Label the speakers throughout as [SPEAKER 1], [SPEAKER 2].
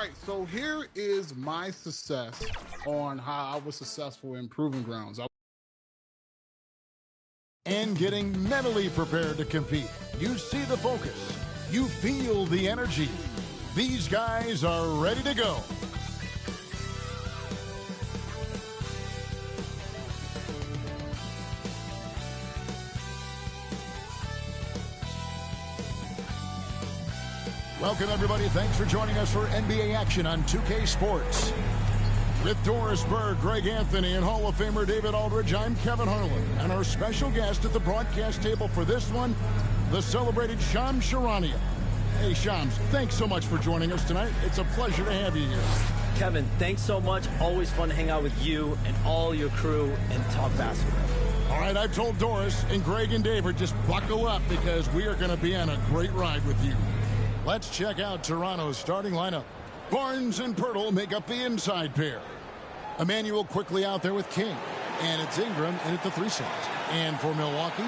[SPEAKER 1] right, so here is my success on how I was successful in Proving Grounds.
[SPEAKER 2] And getting mentally prepared to compete. You see the focus. You feel the energy. These guys are ready to go. Welcome, everybody. Thanks for joining us for NBA action on 2K Sports. With Doris Berg, Greg Anthony, and Hall of Famer David Aldridge, I'm Kevin Harlan. And our special guest at the broadcast table for this one, the celebrated Shams Charania. Hey, Shams, thanks so much for joining us tonight. It's a pleasure to have you here.
[SPEAKER 3] Kevin, thanks so much. Always fun to hang out with you and all your crew and talk basketball.
[SPEAKER 2] All right, I've told Doris and Greg and David, just buckle up because we are going to be on a great ride with you. Let's check out Toronto's starting lineup. Barnes and Pirtle make up the inside pair. Emmanuel quickly out there with King. And it's Ingram in at the 3 slot. And for Milwaukee,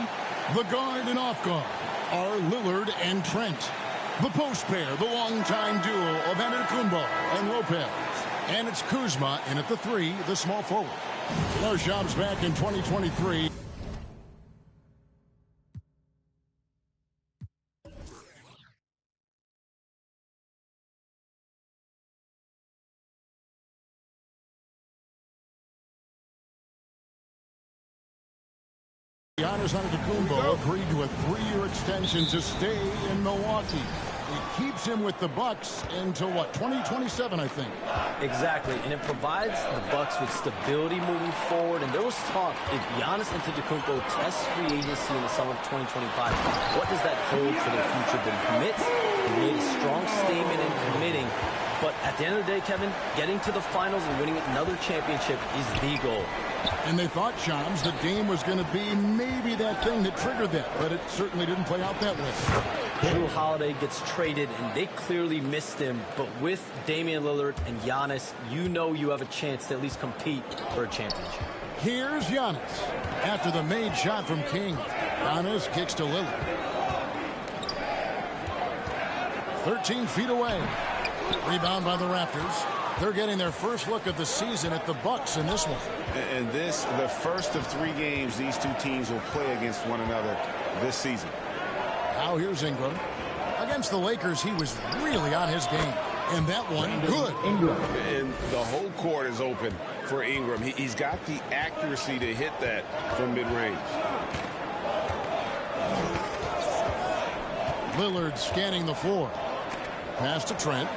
[SPEAKER 2] the guard and off guard are Lillard and Trent. The post pair, the longtime duo of Antetokounmpo and Lopez. And it's Kuzma in at the 3, the small forward. Our Shams back in 2023. Giannis Antetokounmpo agreed to a 3-year extension to stay in Milwaukee. It keeps him with the Bucks until, what, 2027, I think.
[SPEAKER 3] Exactly, and it provides the Bucks with stability moving forward. And there was talk, if Giannis Antetokounmpo tests free agency in the summer of 2025, what does that hold for their future? But he commits. He made a strong statement in committing. But at the end of the day, Kevin, getting to the finals and winning another championship is the goal.
[SPEAKER 2] And they thought, Shams, the game was going to be maybe that thing that triggered that, but it certainly didn't play out that way.
[SPEAKER 3] Jrue Holiday gets traded, and they clearly missed him. But with Damian Lillard and Giannis, you know you have a chance to at least compete for a championship.
[SPEAKER 2] Here's Giannis. After the made shot from King, Giannis kicks to Lillard. 13 feet away. Rebound by the Raptors. They're getting their first look of the season at the Bucks in this one.
[SPEAKER 4] And this, the first of 3 games these two teams will play against one another this season.
[SPEAKER 2] Now here's Ingram. Against the Lakers, he was really on his game. And that one, good.
[SPEAKER 4] And the whole court is open for Ingram. He's got the accuracy to hit that from mid-range.
[SPEAKER 2] Lillard scanning the floor. Pass to Trent.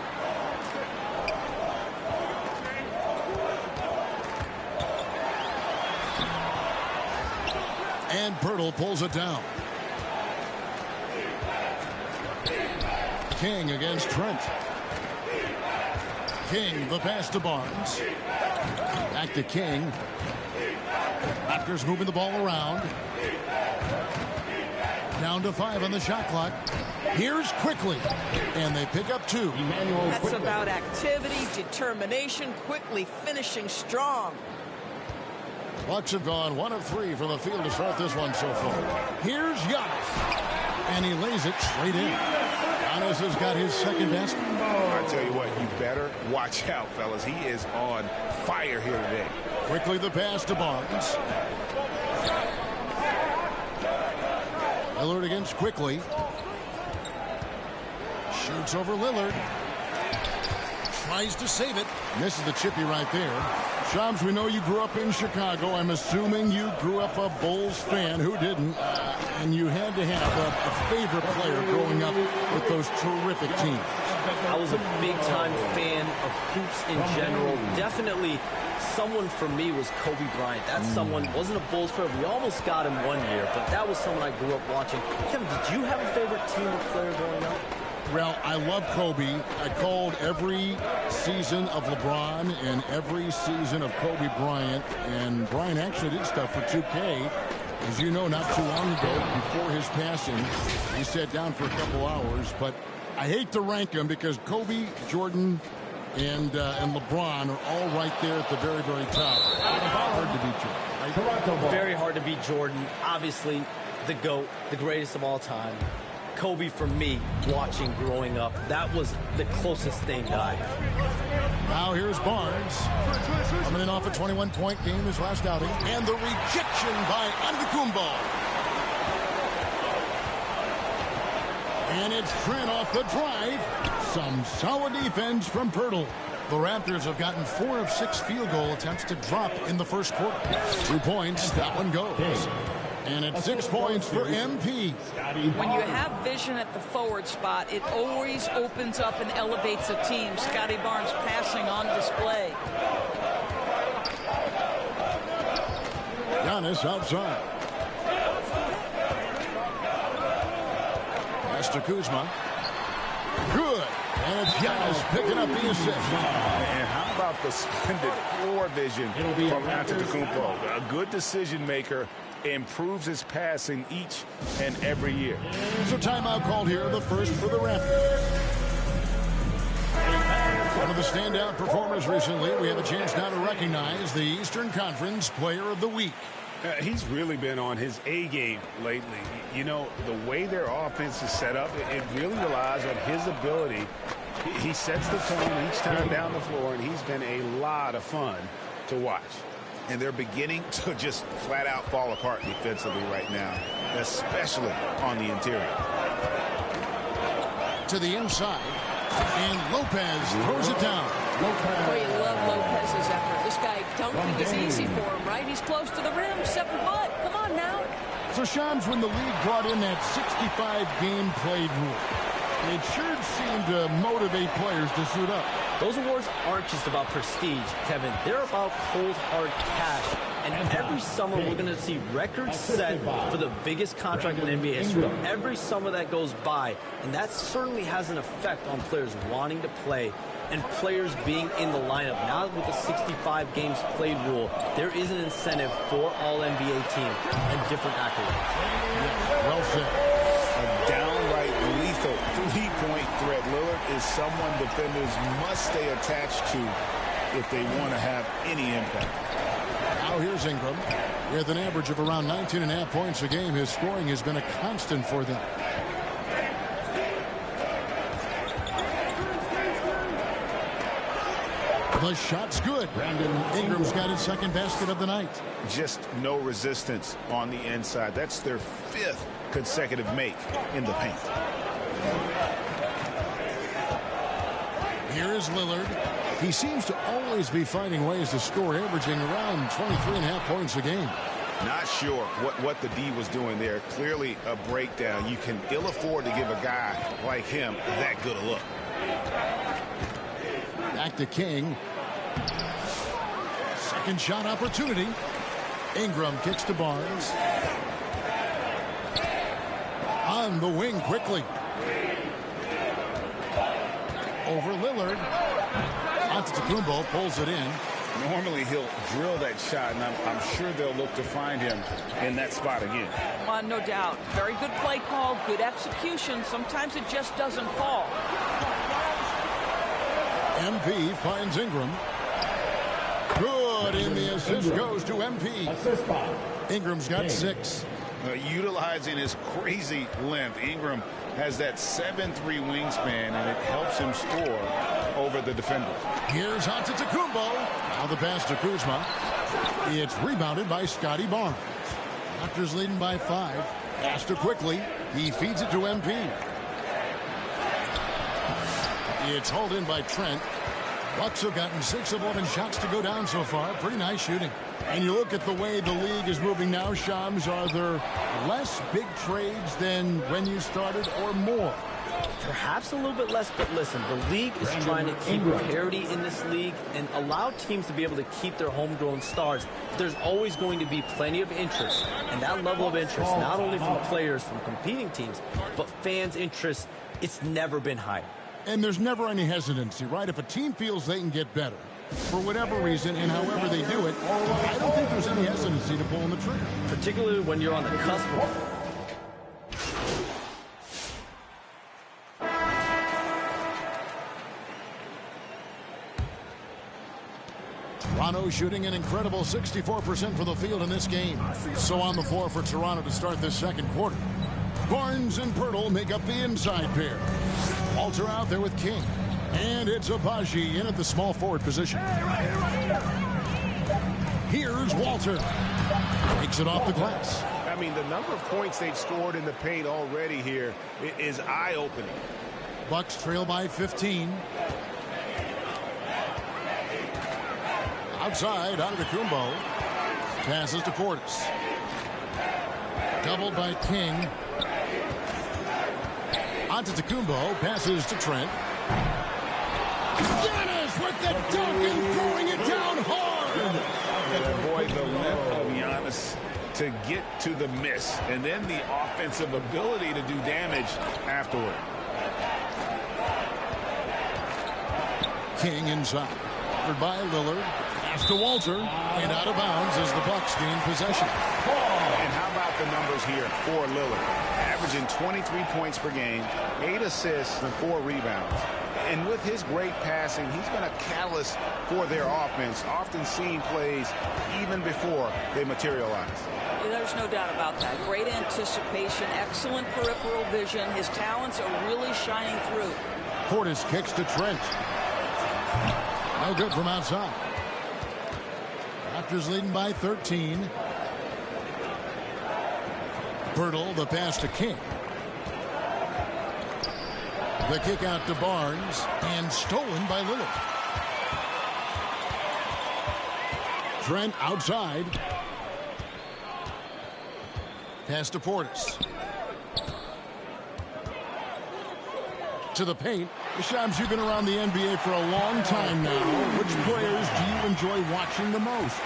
[SPEAKER 2] And Pirtle pulls it down. King against Trent. King, the pass to Barnes. Back to King. Raptors moving the ball around. Down to 5 on the shot clock. Here's Quickly. And they pick up 2.
[SPEAKER 5] That's about activity, determination, Quickly finishing strong.
[SPEAKER 2] Bucks have gone 1 of 3 from the field to start this one so far. Here's Giannis. And he lays it straight in. Giannis has got his second basket.
[SPEAKER 4] I tell you what, you better watch out, fellas. He is on fire here today.
[SPEAKER 2] Quickly the pass to Barnes. Lillard against Quickly. Shoots over Lillard. Tries to save it. Misses the chippy right there. Shams, we know you grew up in Chicago. I'm assuming you grew up a Bulls fan. Who didn't? And you had to have a favorite player growing up with those terrific teams.
[SPEAKER 3] I was a big-time fan of hoops in general. Definitely someone for me was Kobe Bryant. That's someone, wasn't a Bulls player. We almost got him one year, but that was someone I grew up watching. Kevin, did you have a favorite team or player growing up?
[SPEAKER 2] Well, I love Kobe. I called every season of LeBron and every season of Kobe Bryant. And Bryant actually did stuff for 2K. As you know, not too long ago, before his passing, he sat down for a couple hours. But I hate to rank them because Kobe, Jordan, and LeBron are all right there at the very, very top. Hard to beat Jordan.
[SPEAKER 3] Very hard to beat Jordan. Obviously, the GOAT, the greatest of all time. Kobe for me watching growing up. That was the closest thing that I had.
[SPEAKER 2] Now here's Barnes. Coming in off a 21-point game his last outing. And the rejection by Antetokounmpo. And it's Trent off the drive. Some solid defense from Pirtle. The Raptors have gotten 4 of 6 field goal attempts to drop in the first quarter. 2 points, that one goes. And it's 6 points for MP.
[SPEAKER 5] When you have vision at the forward spot, it always opens up and elevates a team. Scotty Barnes passing on display.
[SPEAKER 2] Giannis outside. Pass to Kuzma. Good. And it's Giannis picking up the assist.
[SPEAKER 4] And how about the splendid floor vision from Antetokounmpo? A good decision maker, improves his passing each and every year.
[SPEAKER 2] So timeout called here, the first for the Raptors. One of the standout performers recently, we have a chance now to recognize the Eastern Conference Player of the Week.
[SPEAKER 4] He's really been on his A game lately. You know, the way their offense is set up, it really relies on his ability. He sets the tone each time down the floor, and he's been a lot of fun to watch.
[SPEAKER 6] And they're beginning to just flat out fall apart defensively right now, especially on the interior.
[SPEAKER 2] To the inside, and Lopez throws it down.
[SPEAKER 5] Boy, you love Lopez's effort. This guy dunking is easy for him, right? He's close to the rim, 7 foot. Come on now.
[SPEAKER 2] So, Shams, when the league brought in that 65-game played rule, it sure seemed to motivate players to suit up.
[SPEAKER 3] Those awards aren't just about prestige, Kevin. They're about cold, hard cash. And every summer, we're going to see records set for the biggest contract in NBA history. Every summer that goes by, and that certainly has an effect on players wanting to play and players being in the lineup. Now with the 65 games played rule, there is an incentive for all NBA teams and different accolades.
[SPEAKER 2] Well said.
[SPEAKER 6] A downright lethal three-point threat. Lillard is someone defenders must stay attached to if they want to have any impact.
[SPEAKER 2] Now here's Ingram. With an average of around 19.5 points a game, his scoring has been a constant for them. The shot's good. Ingram's got his second basket of the night.
[SPEAKER 6] Just no resistance on the inside. That's their 5th consecutive make in the paint.
[SPEAKER 2] Here is Lillard. He seems to always be finding ways to score, averaging around 23.5 points a game.
[SPEAKER 6] Not sure what the D was doing there. Clearly a breakdown. You can ill afford to give a guy like him that good a look.
[SPEAKER 2] Back to King. Second shot opportunity. Ingram kicks to Barnes. On the wing quickly. Over Lillard. Antetokounmpo pulls it in.
[SPEAKER 6] Normally he'll drill that shot, and I'm sure they'll look to find him in that spot again.
[SPEAKER 5] No doubt. Very good play call, good execution. Sometimes it just doesn't fall.
[SPEAKER 2] MP finds Ingram. Good, and the assist goes to MP. Ingram's got 6.
[SPEAKER 6] Utilizing his crazy length, Ingram has that 7'3" wingspan, and it helps him score over the defender.
[SPEAKER 2] Here's Antetokounmpo. Now the pass to Kuzma. It's rebounded by Scotty Barnes. Raptors leading by 5. Pass to quickly. He feeds it to MP. It's hauled in by Trent. Bucks have gotten 6 of 11 shots to go down so far. Pretty nice shooting. And you look at the way the league is moving now, Shams, are there less big trades than when you started or more?
[SPEAKER 3] Perhaps a little bit less, but listen, the league is trying to keep parity in this league and allow teams to be able to keep their homegrown stars. There's always going to be plenty of interest, and that level of interest, not only from players from competing teams, but fans' interest, it's never been higher.
[SPEAKER 2] And there's never any hesitancy, right? If a team feels they can get better, for whatever reason and however they do it, I don't think there's any hesitancy to pulling the trigger.
[SPEAKER 3] Particularly when you're on the cusp of
[SPEAKER 2] Toronto shooting an incredible 64% from the field in this game. So on the floor for Toronto to start this second quarter. Barnes and Pirtle make up the inside pair. Walter out there with King. And it's Abaji in at the small forward position. Here's Walter. Takes it off the glass.
[SPEAKER 4] I mean, the number of points they've scored in the paint already here is eye-opening.
[SPEAKER 2] Bucks trail by 15. Outside, Antetokounmpo. Passes to Portis. Doubled by King. Antetokounmpo passes to Trent. Giannis with the dunk and throwing it down hard.
[SPEAKER 6] And boy, the length of Giannis to get to the miss, and then the offensive ability to do damage afterward.
[SPEAKER 2] King inside. Covered by Lillard. Pass to Walter. And out of bounds as the Bucks gain possession.
[SPEAKER 6] And how about the numbers here for Lillard? Averaging 23 points per game, 8 assists, and 4 rebounds. And with his great passing, he's been a catalyst for their offense, often seeing plays even before they materialize.
[SPEAKER 5] There's no doubt about that. Great anticipation, excellent peripheral vision. His talents are really shining through.
[SPEAKER 2] Portis kicks to Trent. No good from outside. Raptors leading by 13. Pirtle, the pass to King. The kick out to Barnes, and stolen by Lillard. Trent outside. Pass to Portis. To the paint. Shams, you've been around the NBA for a long time now. Which players do you enjoy watching the most?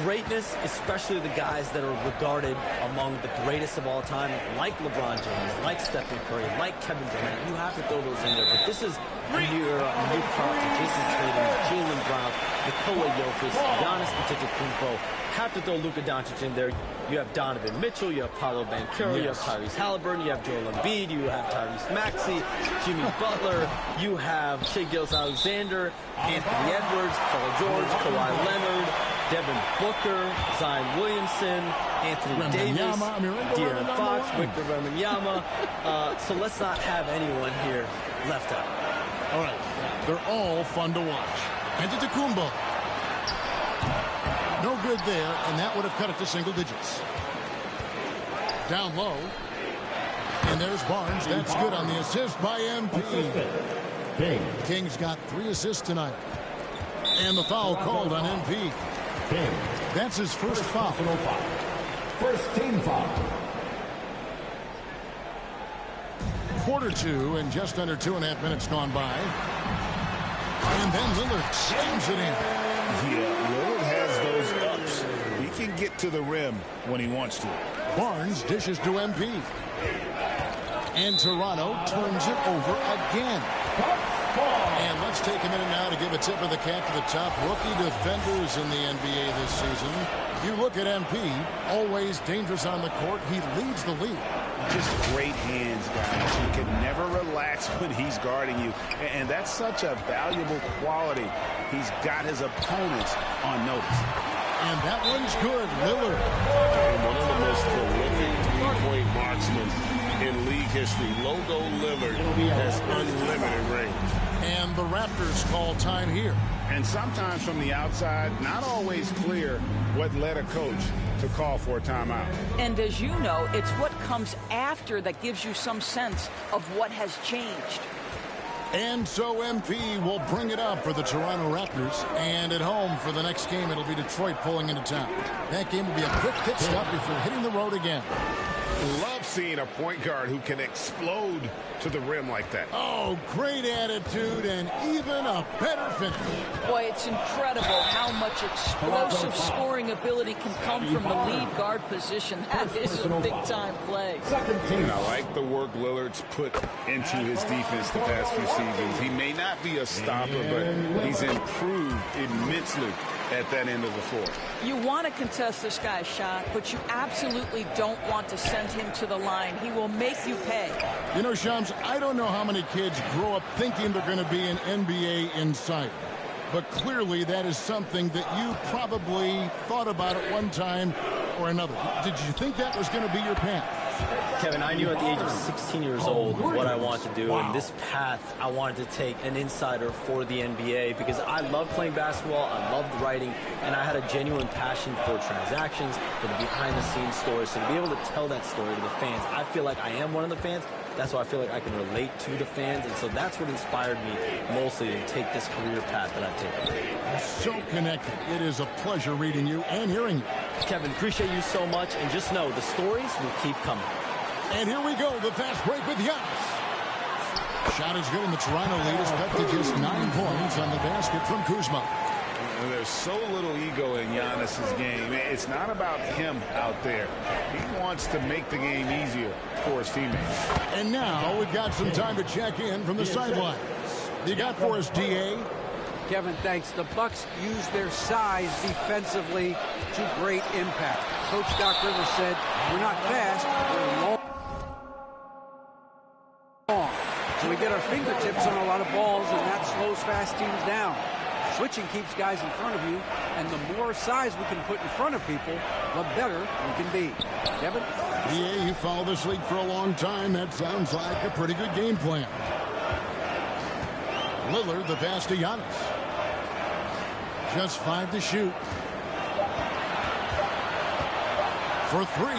[SPEAKER 3] Greatness, especially the guys that are regarded among the greatest of all time, like LeBron James, like Stephen Curry, like Kevin Durant. You have to throw those in there. But this is a new era, a new crop to Jason Tatum, Jaylen Brown, Nikola Jokic, Giannis Antetokounmpo. Have to throw Luka Doncic in there. You have Donovan Mitchell, you have Paolo Banchero, you have Tyrese Halliburton, you have Joel Embiid, you have Tyrese Maxey, Jimmy Butler, you have Shai Gilgeous-Alexander, Anthony Edwards, Paul George, Kawhi Leonard, Devin Booker, Zion Williamson, Anthony Davis, De'Aaron Fox, Victor Wembanyama. So let's not have anyone here left out.
[SPEAKER 2] All right. They're all fun to watch. Antetokounmpo. No good there, and that would have cut it to single digits. Down low. And there's Barnes. That's good on the assist by MP. King's got 3 assists tonight. And the foul called on MP. That's his first foul.
[SPEAKER 7] First team foul.
[SPEAKER 2] Quarter 2 and just under 2.5 minutes gone by. And then Lillard slams it in.
[SPEAKER 6] Yeah, Lillard has those ups. He can get to the rim when he wants to.
[SPEAKER 2] Barnes dishes to MP. And Toronto turns it over again. And let's take a minute now to give a tip of the cap to the top rookie defenders in the NBA this season. You look at MP, always dangerous on the court. He leads the league.
[SPEAKER 6] Just great hands, guys. He can never relax when he's guarding you. And that's such a valuable quality. He's got his opponents on notice.
[SPEAKER 2] And that one's good. Lillard.
[SPEAKER 8] And one of the most prolific three-point marksmen in league history. Logo Lillard has unlimited range.
[SPEAKER 2] And the Raptors call time here.
[SPEAKER 6] And sometimes from the outside, not always clear what led a coach to call for a timeout.
[SPEAKER 5] And as you know, it's what comes after that gives you some sense of what has changed.
[SPEAKER 2] And so MP will bring it up for the Toronto Raptors. And at home for the next game, it'll be Detroit pulling into town. That game will be a quick pit stop before hitting the road again.
[SPEAKER 4] Love seeing a point guard who can explode to the rim like that.
[SPEAKER 2] Oh, great attitude and even a better finish.
[SPEAKER 5] Boy, it's incredible how much explosive scoring ability can come from the lead guard position. That is a big-time play.
[SPEAKER 6] And I like the work Lillard's put into his defense the past few seasons. He may not be a stopper, but he's improved immensely at that end of the floor.
[SPEAKER 5] You want to contest this guy's shot, but you absolutely don't want to send him to the line. He will make you pay.
[SPEAKER 2] You know, Shams, I don't know how many kids grow up thinking they're going to be an NBA insider. But clearly that is something that you probably thought about at one time or another. Did you think that was going to be your path?
[SPEAKER 3] Kevin, I knew at the age of 16 years old what I wanted to do, and this path I wanted to take an insider for the NBA because I love playing basketball, I loved writing, and I had a genuine passion for transactions, for the behind-the-scenes stories. So to be able to tell that story to the fans, I feel like I am one of the fans. That's why I feel like I can relate to the fans, and so that's what inspired me mostly to take this career path that I've taken.
[SPEAKER 2] You're so connected. It is a pleasure reading you and hearing you.
[SPEAKER 3] Kevin, appreciate you so much, and just know the stories will keep coming.
[SPEAKER 2] And here we go, the fast break with Giannis. Shot is good, and the Toronto lead is cut to just 9 points on the basket from Kuzma.
[SPEAKER 4] There's so little ego in Giannis's game. It's not about him out there. He wants to make the game easier for his teammates.
[SPEAKER 2] And now we've got some time to check in from the sidelines. You got for us, D.A.?
[SPEAKER 9] Kevin, thanks. The Bucks use their size defensively to great impact. Coach Doc Rivers said, we're not fast, we're long. So we get our fingertips on a lot of balls, and that slows fast teams down. Switching keeps guys in front of you, and the more size we can put in front of people, the better we can be. Kevin?
[SPEAKER 2] Yeah, you followed this league for a long time. That sounds like a pretty good game plan. Lillard, the pass to Giannis. Just 5 to shoot. For 3.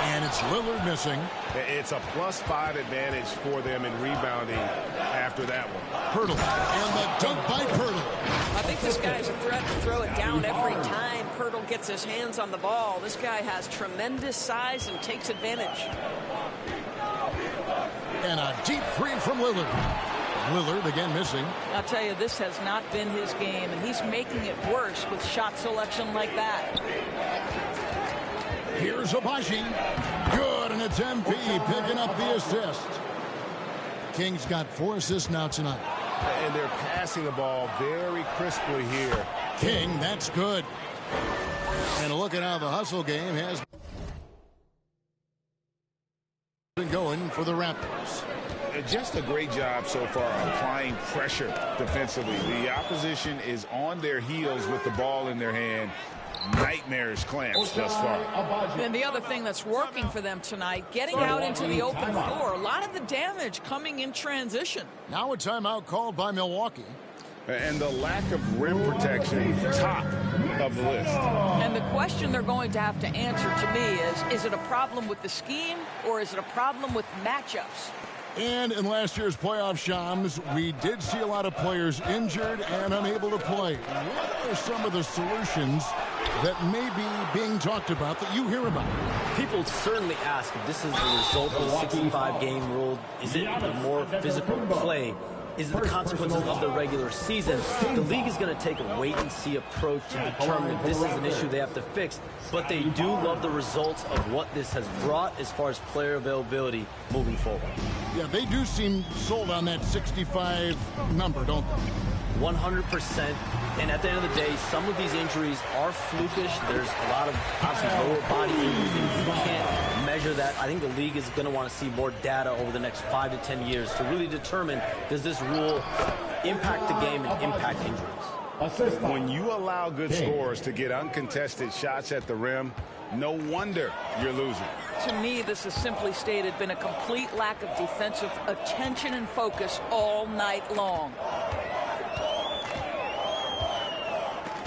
[SPEAKER 2] And it's Lillard missing.
[SPEAKER 4] It's a +5 advantage for them in rebounding after that one.
[SPEAKER 2] Pirtle, and the dunk by Pirtle.
[SPEAKER 5] I think this guy's a threat to throw it down every time Pirtle gets his hands on the ball. This guy has tremendous size and takes advantage.
[SPEAKER 2] And a deep 3 from Lillard. Lillard again missing.
[SPEAKER 5] I'll tell you, this has not been his game, and he's making it worse with shot selection like that.
[SPEAKER 2] Here's Abaji. Good, and it's MP picking up the assist. Kings got 4 assists now tonight.
[SPEAKER 4] And they're passing the ball very crisply here.
[SPEAKER 2] King, that's good. And look at how the hustle game has been going for the Raptors.
[SPEAKER 4] Just a great job so far applying pressure defensively. The opposition is on their heels with the ball in their hand. Nightmares clamps thus far.
[SPEAKER 5] And the other thing that's working for them tonight, getting out into the open floor. A lot of the damage coming in transition.
[SPEAKER 2] Now a timeout called by Milwaukee.
[SPEAKER 4] And the lack of rim protection, top of the list.
[SPEAKER 5] And the question they're going to have to answer to me is it a problem with the scheme or is it a problem with matchups?
[SPEAKER 2] And in last year's playoff, Shams, we did see a lot of players injured and unable to play. What are some of the solutions that may be being talked about that you hear about?
[SPEAKER 3] People certainly ask if this is the result of the 65-game rule. Is it the more physical play? Is it the consequences of the regular season? The league is going to take a wait-and-see approach to determine if this is an issue they have to fix. But they do love the results of what this has brought as far as player availability moving forward.
[SPEAKER 2] Yeah, they do seem sold on that 65 number, don't they?
[SPEAKER 3] 100%. And at the end of the day, some of these injuries are flukish. There's a lot of obviously lower body injuries, and you can't measure that. I think the league is going to want to see more data over the next 5 to 10 years to really determine, does this rule impact the game and impact injuries?
[SPEAKER 4] When you allow good scorers to get uncontested shots at the rim, no wonder you're losing.
[SPEAKER 5] To me, this has simply stated been a complete lack of defensive attention and focus all night long.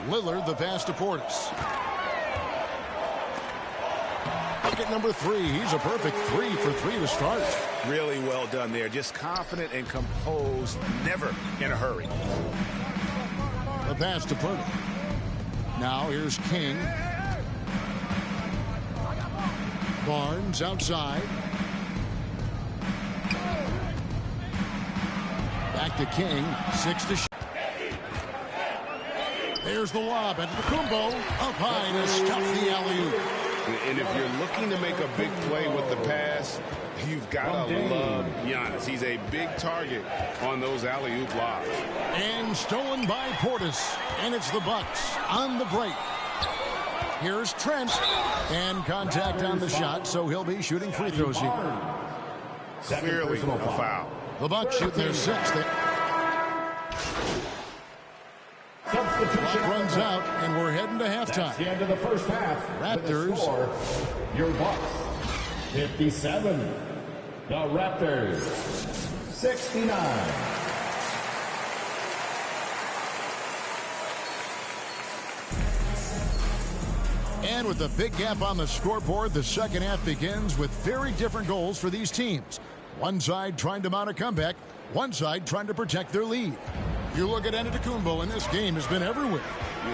[SPEAKER 2] Lillard, the pass to Portis. Bucket number 3. He's a perfect 3 for 3 to start.
[SPEAKER 4] Really well done there. Just confident and composed, never in a hurry.
[SPEAKER 2] The pass to Pirtle. Now here's King. Barnes outside. Back to King. 6 to shoot. There's the lob into the combo. Up high to stop the alley-oop.
[SPEAKER 4] And if you're looking to make a big play with the pass, you've got to love Giannis. He's a big target on those alley-oop lobs.
[SPEAKER 2] And stolen by Portis. And it's the Bucks on the break. Here's Trent. And contact on the shot, so he'll be shooting free throws here.
[SPEAKER 4] Clearly a foul.
[SPEAKER 2] The Bucks shoot their 6th. Clock runs out, and we're heading to halftime.
[SPEAKER 7] That's the end of the first half.
[SPEAKER 2] Raptors.
[SPEAKER 7] Score, your Bucks 57. The Raptors 69.
[SPEAKER 2] And with a big gap on the scoreboard, the second half begins with very different goals for these teams. One side trying to mount a comeback, one side trying to protect their lead. You look at Antetokounmpo, and this game has been everywhere.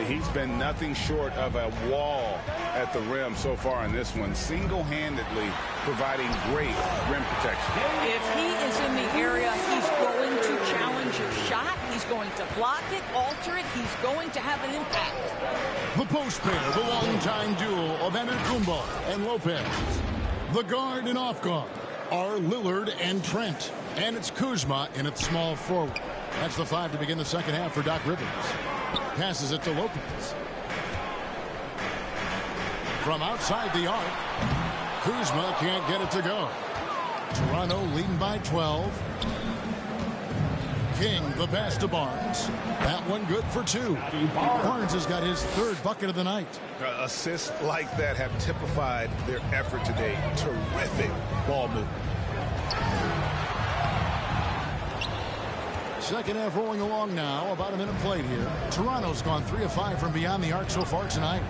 [SPEAKER 6] He's been nothing short of a wall at the rim so far in this one, single-handedly providing great rim protection.
[SPEAKER 5] If he is in the area, he's going to challenge your shot. He's going to block it, alter it. He's going to have an impact.
[SPEAKER 2] The post pair, the long-time duo of Antetokounmpo and Lopez. The guard and off guard are Lillard and Trent. And it's Kuzma in its small forward. That's the 5 to begin the second half for Doc Rivers. Passes it to Lopez. From outside the arc, Kuzma can't get it to go. Toronto leading by 12. King the pass to Barnes. That one good for 2. Barnes has got his 3rd bucket of the night.
[SPEAKER 6] Assists like that have typified their effort today. Terrific ball movement.
[SPEAKER 2] Second half rolling along now. About a minute played here. Toronto's gone 3 of 5 from beyond the arc so far tonight.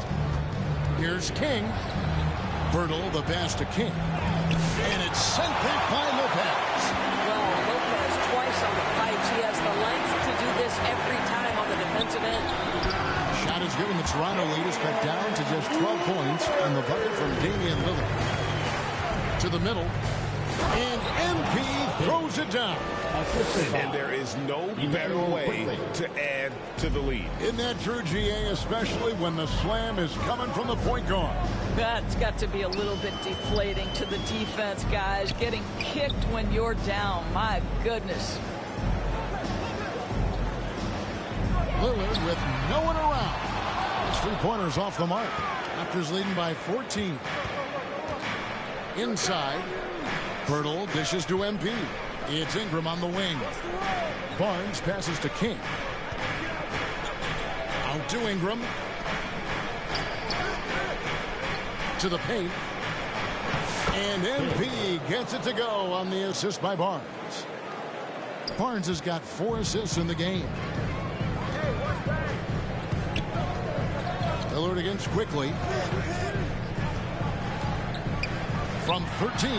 [SPEAKER 2] Here's King. Bertle the pass to King. And it's sent back by Lopez.
[SPEAKER 5] Well, Lopez twice on the pipes. He has the length to do this every time on the defensive end.
[SPEAKER 2] Shot is given. The Toronto lead is cut down to just 12 points. And the bucket from Damian Lillard. To the middle. And MP throws it down.
[SPEAKER 6] And there is no better way to add to the lead.
[SPEAKER 2] Isn't that true, GA, especially when the slam is coming from the point guard?
[SPEAKER 5] That's got to be a little bit deflating to the defense, guys. Getting kicked when you're down. My goodness.
[SPEAKER 2] Lillard with no one around. His 3-pointers off the mark. Raptors leading by 14. Inside. Bertle dishes to MP. It's Ingram on the wing. Barnes passes to King. Out to Ingram. To the paint. And MP gets it to go on the assist by Barnes. Barnes has got 4 assists in the game. Lillard against quickly. From 13.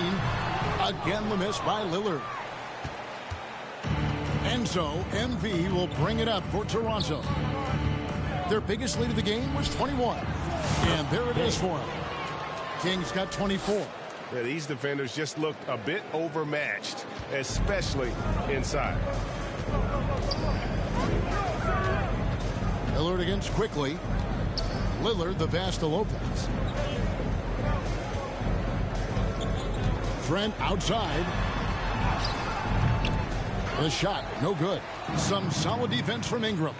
[SPEAKER 2] Again, the miss by Lillard. And so, MP will bring it up for Toronto. Their biggest lead of the game was 21. And there it is for him. King's got 24.
[SPEAKER 4] Yeah, these defenders just looked a bit overmatched, especially inside.
[SPEAKER 2] Lillard against quickly. Lillard the pass to Lopez. Trent outside. The shot, no good. Some solid defense from Ingram.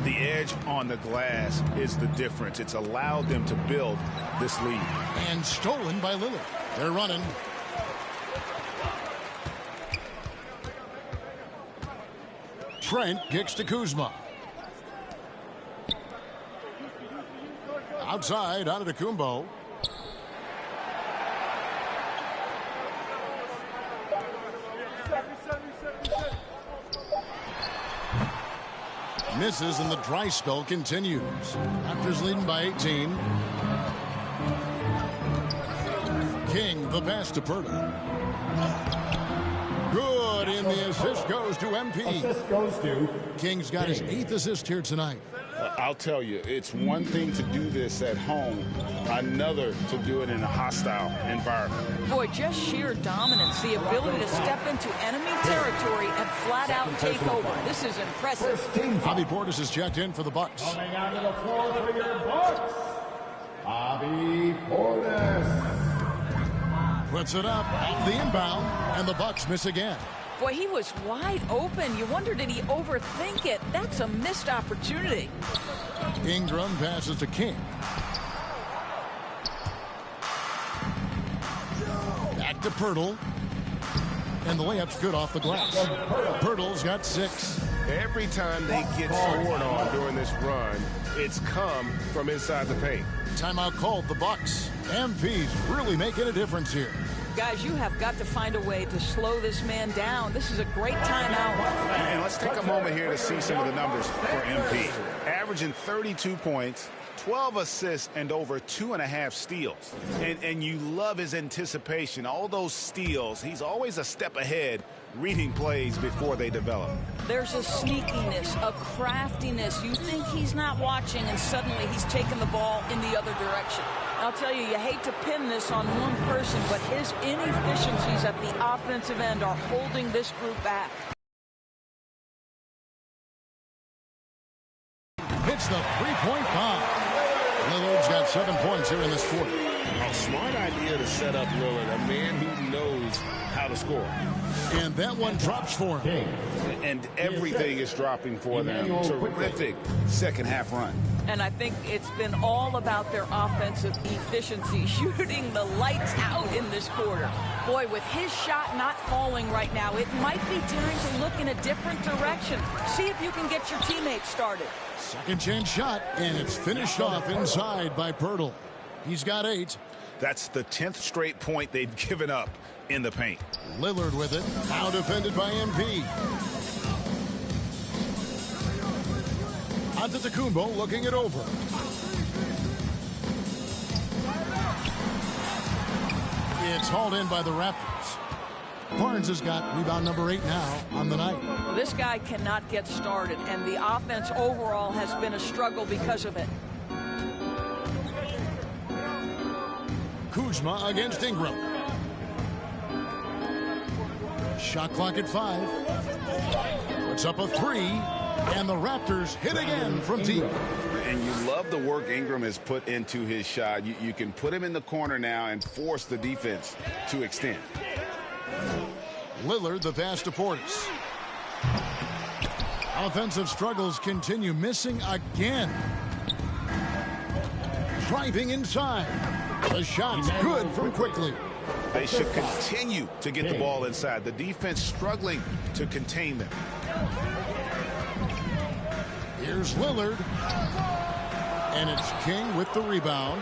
[SPEAKER 6] The edge on the glass is the difference. It's allowed them to build this lead.
[SPEAKER 2] And stolen by Lillard. They're running. Trent kicks to Kuzma. Outside, Antetokounmpo. Misses and the dry spell continues. Raptors leading by 18. King the pass to Bertle. Good, and the assist goes to MP.
[SPEAKER 7] Assist goes to
[SPEAKER 2] King's got his 8th assist here tonight.
[SPEAKER 6] I'll tell you, it's one thing to do this at home, another to do it in a hostile environment.
[SPEAKER 5] Boy, just sheer dominance, the ability to step into enemy territory and flat out take over. This is impressive.
[SPEAKER 2] Bobby Portis is checked in for the Bucks.
[SPEAKER 7] Coming onto the floor for your Bucks, Bobby Portis.
[SPEAKER 2] Puts it up off the inbound, and the Bucks miss again.
[SPEAKER 5] Boy, he was wide open. You wonder, did he overthink it? That's a missed opportunity.
[SPEAKER 2] Ingram passes to King. Back to Bertle. And the layup's good off the glass. Bertle's got 6.
[SPEAKER 8] Every time they get scored on during this run, it's come from inside the paint.
[SPEAKER 2] Timeout called the Bucks. MP's really making a difference here.
[SPEAKER 5] Guys, you have got to find a way to slow this man down. This is a great timeout.
[SPEAKER 6] And let's take a moment here to see some of the numbers for MP. Averaging 32 points, 12 assists, and over 2.5 steals. And you love his anticipation. All those steals, he's always a step ahead, reading plays before they develop.
[SPEAKER 5] There's a sneakiness, a craftiness. You think he's not watching, and suddenly he's taking the ball in the other direction. I'll tell you hate to pin this on one person, but his inefficiencies at the offensive end are holding this group back.
[SPEAKER 2] Hits the three-point bomb. Lillard's got 7 points here in this quarter.
[SPEAKER 8] A smart idea to set up Lillard, a man who knows how to score.
[SPEAKER 2] And that one drops for him.
[SPEAKER 6] And everything is dropping for them. Terrific second half run.
[SPEAKER 5] And I think it's been all about their offensive efficiency, shooting the lights out in this quarter. Boy, with his shot not falling right now, it might be time to look in a different direction. See if you can get your teammates started.
[SPEAKER 2] Second chance shot, and it's finished off inside by Pirtle. He's got 8.
[SPEAKER 6] That's the 10th straight point they've given up in the paint.
[SPEAKER 2] Lillard with it, now defended by MP. Antetokounmpo looking it over. It's hauled in by the Raptors. Barnes has got rebound number 8 now on the night.
[SPEAKER 5] Well, this guy cannot get started, and the offense overall has been a struggle because of it.
[SPEAKER 2] Kuzma against Ingram. Shot clock at 5. Puts up a 3, and the Raptors hit again from deep.
[SPEAKER 6] And you love the work Ingram has put into his shot. You can put him in the corner now and force the defense to extend.
[SPEAKER 2] Lillard the pass to Portis. Offensive struggles continue, missing again. Driving inside. The shot's good from quickly.
[SPEAKER 6] They should continue to get the ball inside. The defense struggling to contain them.
[SPEAKER 2] Here's Lillard. And it's King with the rebound.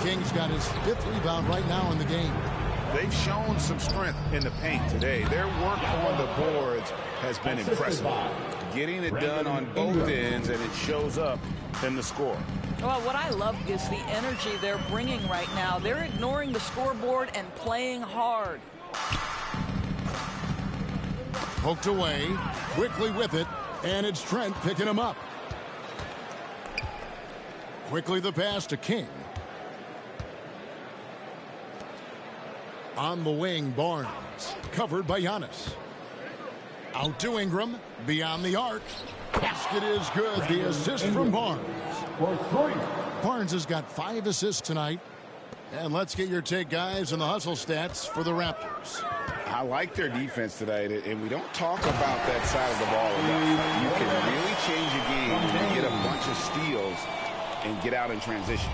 [SPEAKER 2] King's got his 5th rebound right now in the game.
[SPEAKER 6] They've shown some strength in the paint today. Their work on the boards has been impressive. Getting it done on both ends, and it shows up in the score.
[SPEAKER 5] Well, what I love is the energy they're bringing right now. They're ignoring the scoreboard and playing hard.
[SPEAKER 2] Poked away, quickly with it, and it's Trent picking him up. Quickly the pass to King. On the wing, Barnes. Covered by Giannis. Out to Ingram. Beyond the arc. Basket is good. The assist from Barnes. Barnes has got 5 assists tonight. And let's get your take, guys, on the hustle stats for the Raptors.
[SPEAKER 6] I like their defense tonight, and we don't talk about that side of the ball enough. You can really change a game when you get a bunch of steals and get out in transition.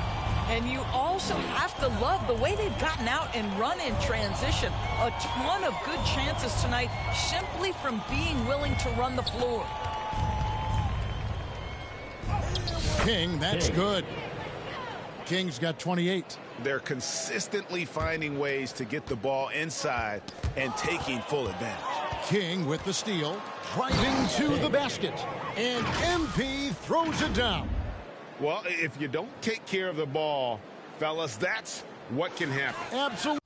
[SPEAKER 5] And you also have to love the way they've gotten out and run in transition. A ton of good chances tonight simply from being willing to run the floor.
[SPEAKER 2] King, that's good. King's got 28.
[SPEAKER 6] They're consistently finding ways to get the ball inside and taking full advantage.
[SPEAKER 2] King with the steal, driving to the basket, and MP throws it down.
[SPEAKER 6] Well, if you don't take care of the ball, fellas, that's what can happen.
[SPEAKER 2] Absolutely,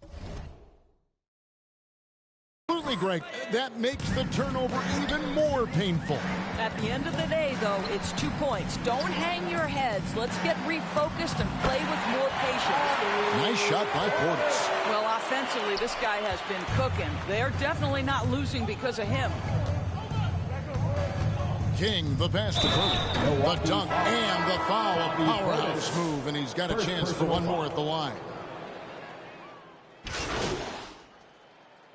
[SPEAKER 2] Greg. That makes the turnover even more painful.
[SPEAKER 5] At the end of the day, though, it's 2 points. Don't hang your heads. Let's get refocused and play with more patience.
[SPEAKER 2] Nice shot by Portis.
[SPEAKER 5] Well, offensively, this guy has been cooking. They're definitely not losing because of him.
[SPEAKER 2] King, the pass to Curry. The dunk and the foul. A powerhouse move, and he's got a chance for one more at the line.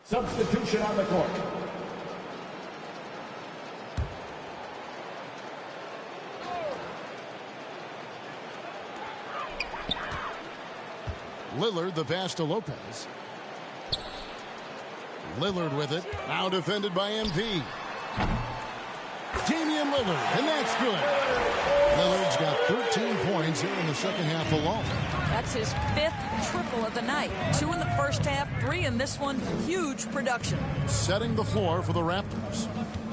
[SPEAKER 7] Substitution on the court.
[SPEAKER 2] Lillard, the pass to Lopez. Lillard with it. Now defended by MP. Damian Lillard, and that's good. Lillard's got 13 points here in the second half alone.
[SPEAKER 5] That's his 5th triple of the night. 2 in the first half, 3 in this one. Huge production.
[SPEAKER 2] Setting the floor for the Raptors.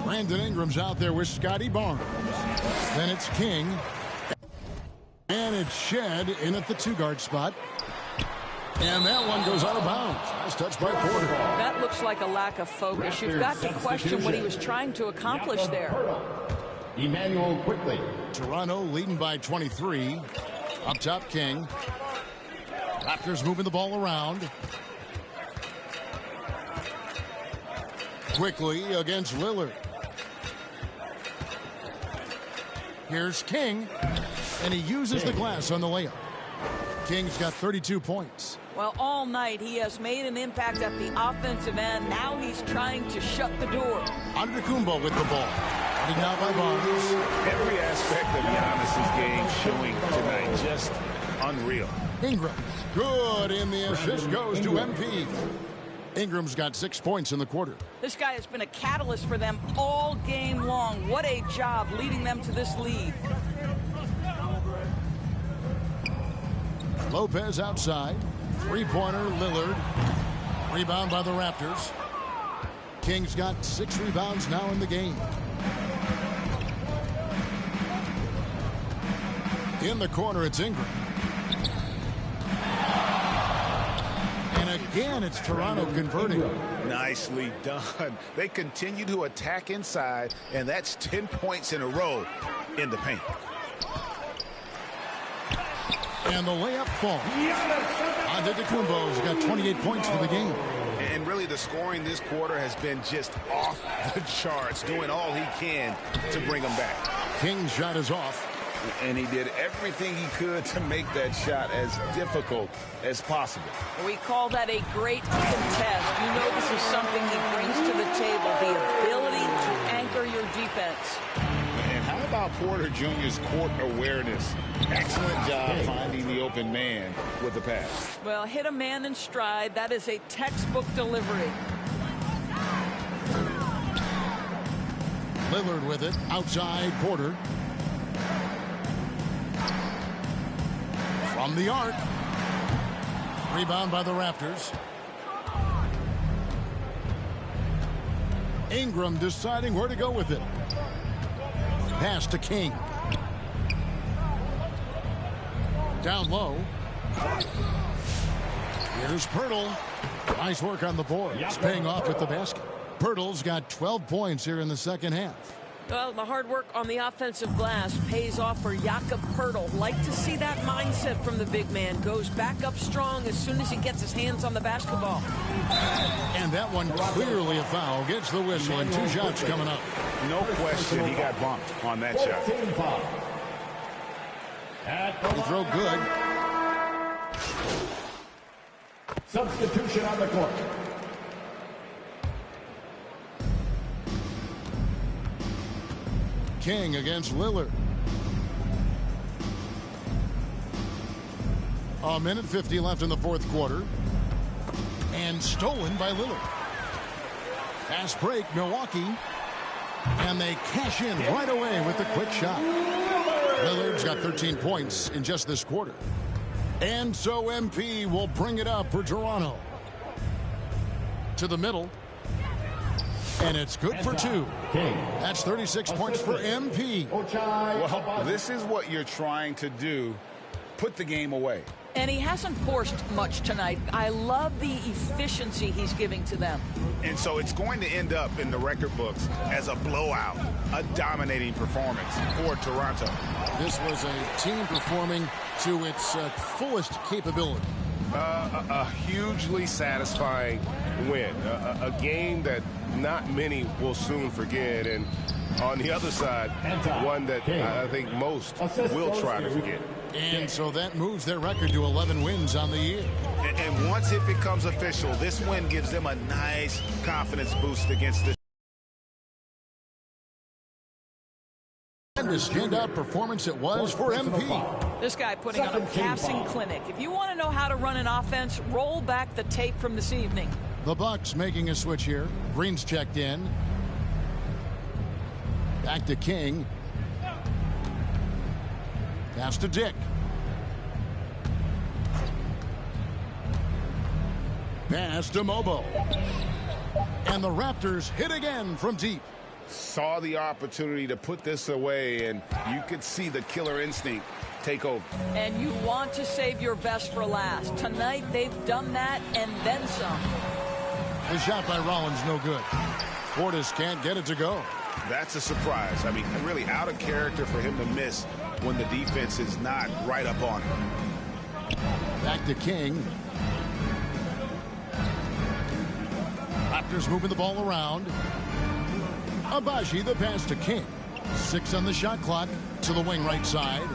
[SPEAKER 2] Brandon Ingram's out there with Scotty Barnes. Then it's King. And it's Shed in at the 2-guard spot. And that one goes out of bounds. Nice touch by Porter.
[SPEAKER 5] That looks like a lack of focus. You've got to question what he was trying to accomplish there.
[SPEAKER 7] Emmanuel quickly.
[SPEAKER 2] Toronto leading by 23. Up top, King. Raptors moving the ball around. Quickly against Lillard. Here's King. And he uses the glass on the layup. King's got 32 points.
[SPEAKER 5] Well, all night he has made an impact at the offensive end. Now he's trying to shut the door.
[SPEAKER 2] Antetokounmpo with the ball. Running now by Barnes.
[SPEAKER 4] Every aspect of Giannis's game showing tonight, just unreal.
[SPEAKER 2] Ingram, good, and the assist goes to MP. Ingram's got 6 points in the quarter.
[SPEAKER 5] This guy has been a catalyst for them all game long. What a job leading them to this lead.
[SPEAKER 2] Lopez outside. Three-pointer, Lillard. Rebound by the Raptors. King's got 6 rebounds now in the game. In the corner, it's Ingram. And again, it's Toronto converting.
[SPEAKER 6] Nicely done. They continue to attack inside, and that's 10 points in a row in the paint.
[SPEAKER 2] And the layup falls. Antetokounmpo's got 28 points for the game.
[SPEAKER 6] And really, the scoring this quarter has been just off the charts, doing all he can to bring them back.
[SPEAKER 2] King's shot is off.
[SPEAKER 6] And he did everything he could to make that shot as difficult as possible.
[SPEAKER 5] We call that a great contest. You know this is something he brings to the table, the ability to anchor your defense.
[SPEAKER 6] And how about Porter Jr.'s court awareness? Excellent job finding the open man with the pass.
[SPEAKER 5] Well, hit a man in stride. That is a textbook delivery.
[SPEAKER 2] Lillard with it. Outside, Porter. From the arc. Rebound by the Raptors. Ingram deciding where to go with it. Pass to King. Down low. Here's Pirtle. Nice work on the board. It's paying off with the basket. Pirtle's got 12 points here in the second half.
[SPEAKER 10] Well, the hard work on the offensive glass pays off for Jakob Pirtle. Like to see that mindset from the big man. Goes back up strong as soon as he gets his hands on the basketball.
[SPEAKER 2] And that one clearly a foul. Gets the whistle and 2 shots coming up.
[SPEAKER 6] No question he got bumped on that shot.
[SPEAKER 2] He throw good.
[SPEAKER 7] Substitution on the court.
[SPEAKER 2] King against Lillard. A minute 50 left in the fourth quarter. And stolen by Lillard. Fast break, Milwaukee. And they cash in right away with the quick shot. Lillard's got 13 points in just this quarter. And so MP will bring it up for Toronto. To the middle. And it's good for 2. That's 36 points for MP.
[SPEAKER 6] Well, this is what you're trying to do. Put the game away.
[SPEAKER 5] And he hasn't forced much tonight. I love the efficiency he's giving to them.
[SPEAKER 6] And so it's going to end up in the record books as a blowout, a dominating performance for Toronto.
[SPEAKER 2] This was a team performing to its fullest capability.
[SPEAKER 8] A hugely satisfying win. A game that not many will soon forget. And on the other side, one that I think most will try to forget.
[SPEAKER 2] And so that moves their record to 11 wins on the year.
[SPEAKER 6] And once it becomes official, this win gives them a nice confidence boost against this.
[SPEAKER 2] And the standout performance it was for MP.
[SPEAKER 5] This guy putting on a passing clinic. If you want to know how to run an offense, roll back the tape from this evening.
[SPEAKER 2] The Bucks making a switch here. Green's checked in. Back to King. Pass to Dick. Pass to Mobo. And the Raptors hit again from deep.
[SPEAKER 6] Saw the opportunity to put this away, and you could see the killer instinct take over.
[SPEAKER 5] And you want to save your best for last. Tonight, they've done that and then some.
[SPEAKER 2] The shot by Rollins, no good. Portis can't get it to go.
[SPEAKER 6] That's a surprise. I mean, really out of character for him to miss when the defense is not right up on him.
[SPEAKER 2] Back to King. Raptors moving the ball around. Abaji, the pass to King. 6 on the shot clock to the wing right side.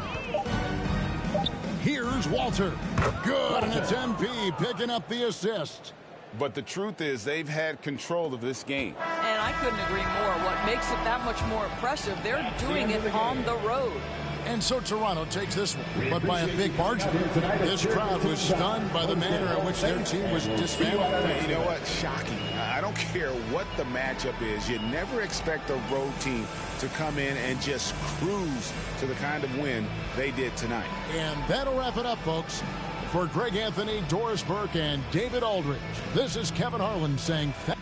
[SPEAKER 2] Here's Walter. Good, and it's MP picking up the assist.
[SPEAKER 6] But the truth is they've had control of this game.
[SPEAKER 5] And I couldn't agree more. What makes it that much more impressive, they're doing it on the road.
[SPEAKER 2] And so Toronto takes this one, but by a big margin. This crowd was stunned by the manner in which their team was dismantled.
[SPEAKER 6] You know what? Shocking. I don't care what the matchup is. You never expect a road team to come in and just cruise to the kind of win they did tonight.
[SPEAKER 2] And that'll wrap it up, folks. For Greg Anthony, Doris Burke, and David Aldridge, this is Kevin Harlan saying thank you.